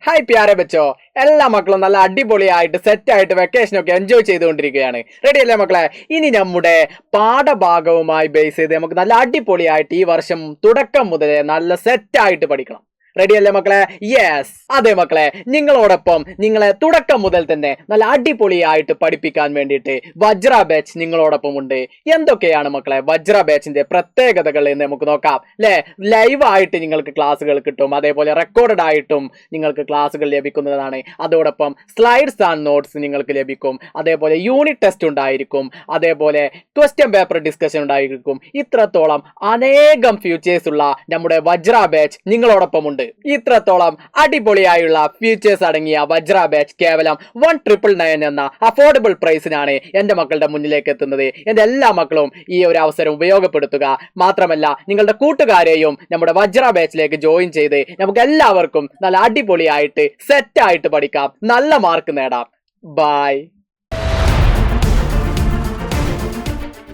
Hi പ്യാരെ ബച്ചോ, എല്ലാ മക്കളും നല്ല അടിപൊളിയായിട്ട് സെറ്റായിട്ട് വെക്കേഷനൊക്കെ എൻജോയ് ചെയ്തുകൊണ്ടിരിക്കുകയാണ്. റെഡി അല്ലേ മക്കളെ? ഇനി നമ്മുടെ പാഠഭാഗവുമായി ബേസ് ചെയ്ത് നമുക്ക് നല്ല അടിപൊളിയായിട്ട് ഈ വർഷം തുടക്കം മുതലേ നല്ല സെറ്റായിട്ട് പഠിക്കണം. റെഡി അല്ലേ മക്കളെ? യെസ്, അതെ മക്കളെ, നിങ്ങളോടൊപ്പം നിങ്ങളെ തുടക്കം മുതൽ തന്നെ നല്ല അടിപൊളിയായിട്ട് പഠിപ്പിക്കാൻ വേണ്ടിയിട്ട് വജ്ര ബാച്ച് നിങ്ങളോടൊപ്പം ഉണ്ട്. എന്തൊക്കെയാണ് മക്കളെ വജ്ര ബാച്ചിന്റെ പ്രത്യേകതകൾ എന്ന് നമുക്ക് നോക്കാം അല്ലെ. ലൈവായിട്ട് നിങ്ങൾക്ക് ക്ലാസ്സുകൾ കിട്ടും, അതേപോലെ റെക്കോർഡഡ് ആയിട്ടും നിങ്ങൾക്ക് ക്ലാസ്സുകൾ ലഭിക്കുന്നതാണ്. അതോടൊപ്പം സ്ലൈഡ്സ് ആൻഡ് നോട്ട്സ് നിങ്ങൾക്ക് ലഭിക്കും, അതേപോലെ യൂണിറ്റ് ടെസ്റ്റ് ഉണ്ടായിരിക്കും, അതേപോലെ ക്വസ്റ്റ്യൻ പേപ്പർ ഡിസ്കഷൻ ഉണ്ടായിരിക്കും. ഇത്രത്തോളം അനേകം ഫ്യൂച്ചേഴ്സ് ഉള്ള നമ്മുടെ വജ്ര ബാച്ച് നിങ്ങളോടൊപ്പം ഉണ്ട്. ഇത്രത്തോളം അടിപൊളിയായുള്ള ഫീച്ചേഴ്സ് അടങ്ങിയ വജ്ര ബാച്ച് കേവലം 1999 എന്ന അഫോർഡബിൾ പ്രൈസിനാണ് എന്റെ മക്കളുടെ മുന്നിലേക്ക് എത്തുന്നത്. എന്റെ എല്ലാ മക്കളും ഈ ഒരു അവസരം ഉപയോഗപ്പെടുത്തുക. മാത്രമല്ല നിങ്ങളുടെ കൂട്ടുകാരെയും നമ്മുടെ വജ്ര ബാച്ചിലേക്ക് ജോയിൻ ചെയ്ത് നമുക്ക് എല്ലാവർക്കും നല്ല അടിപൊളിയായിട്ട് സെറ്റായിട്ട് പഠിക്കാം, നല്ല മാർക്ക് നേടാം. ബൈ.